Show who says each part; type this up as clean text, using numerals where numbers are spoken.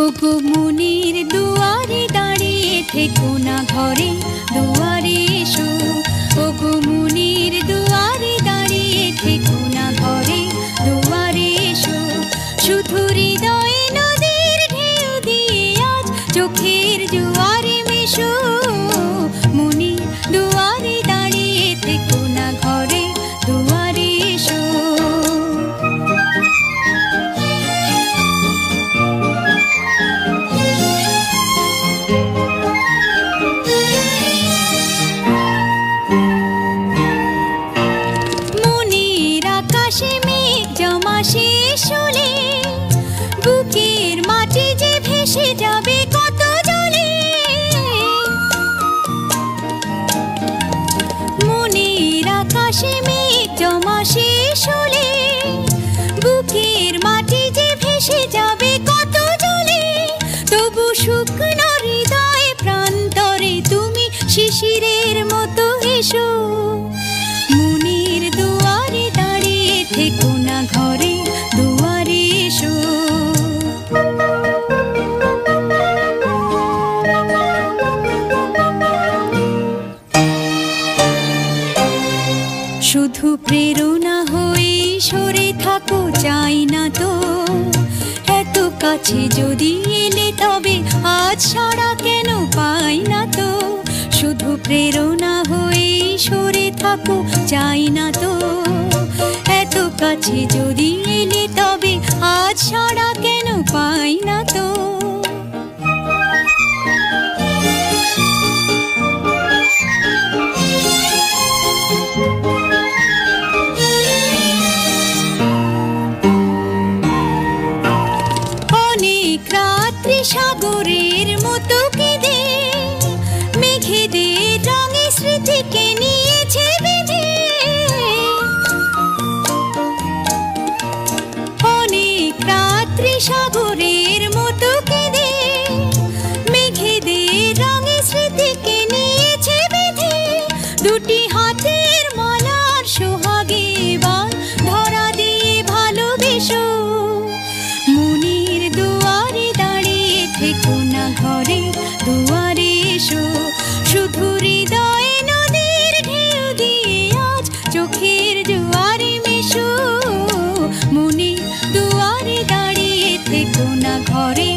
Speaker 1: ওগো মনের দুয়ারে দাঁড়িয়ে থেকো না ঘরে দুয়ারে এসো। ওগো মনের দুয়ারে দাঁড়িয়ে থেকো না ঘরে দুয়ারে এসো। শুধু হৃদয়ে নদীর ঢেউ দিয়ে আজ চোখের জোয়ারে মেশো। মনের দুয়ারে দাঁড়িয়ে থেকো না ঘরে দুয়ারে এসো। শেষ হলে বুকের মাটি যে ভেসে যাবে কত জলে। মনের আকাশে মেঘ জমা শেষ হলে বুকের মাটি যে ভেসে যাবে কত জলে। তবু শুকনো হৃদয়ে প্রান্তরে তুমি শিশিরের মতো এসো। মনের দুয়ারে দাঁড়িয়ে থেকো না ঘরে দুয়ারে এসো। শুধু প্রেরণা হয়ে সরে থাকো চাই না তো। এত কাছে যদি এলে তবে আজ ছাড়া কেন পাই না তো। শুধু প্রেরণা হয়ে সরে থাকো চাই না তো। এত কাছে যদি এলে তবে আজ ছাড়া কেন পাই না তো। অনেক রাত্রি সাগরের মতো কেঁদে মেঘেদের রঙে স্মৃতিকে নিয়েছে বেঁধে। অনেক রাত্রি সাগরের মতো কেঁদে মেঘেদের রঙে স্মৃতিকে নিয়েছে বেঁধে। দুটি হাতের মালার সোহাগে এবার ধরা দিয়ে ভালোবেসো। মনের দুয়ারে দাঁড়িয়ে থেকো না ঘরে দুয়ারে এসো। শুধু হৃদয়ে নদীর ঢেউ দিয়ে আজ চোখের জোয়ারে মেশো। মনের দুয়ারে দাঁড়িয়ে থেকো না ঘরে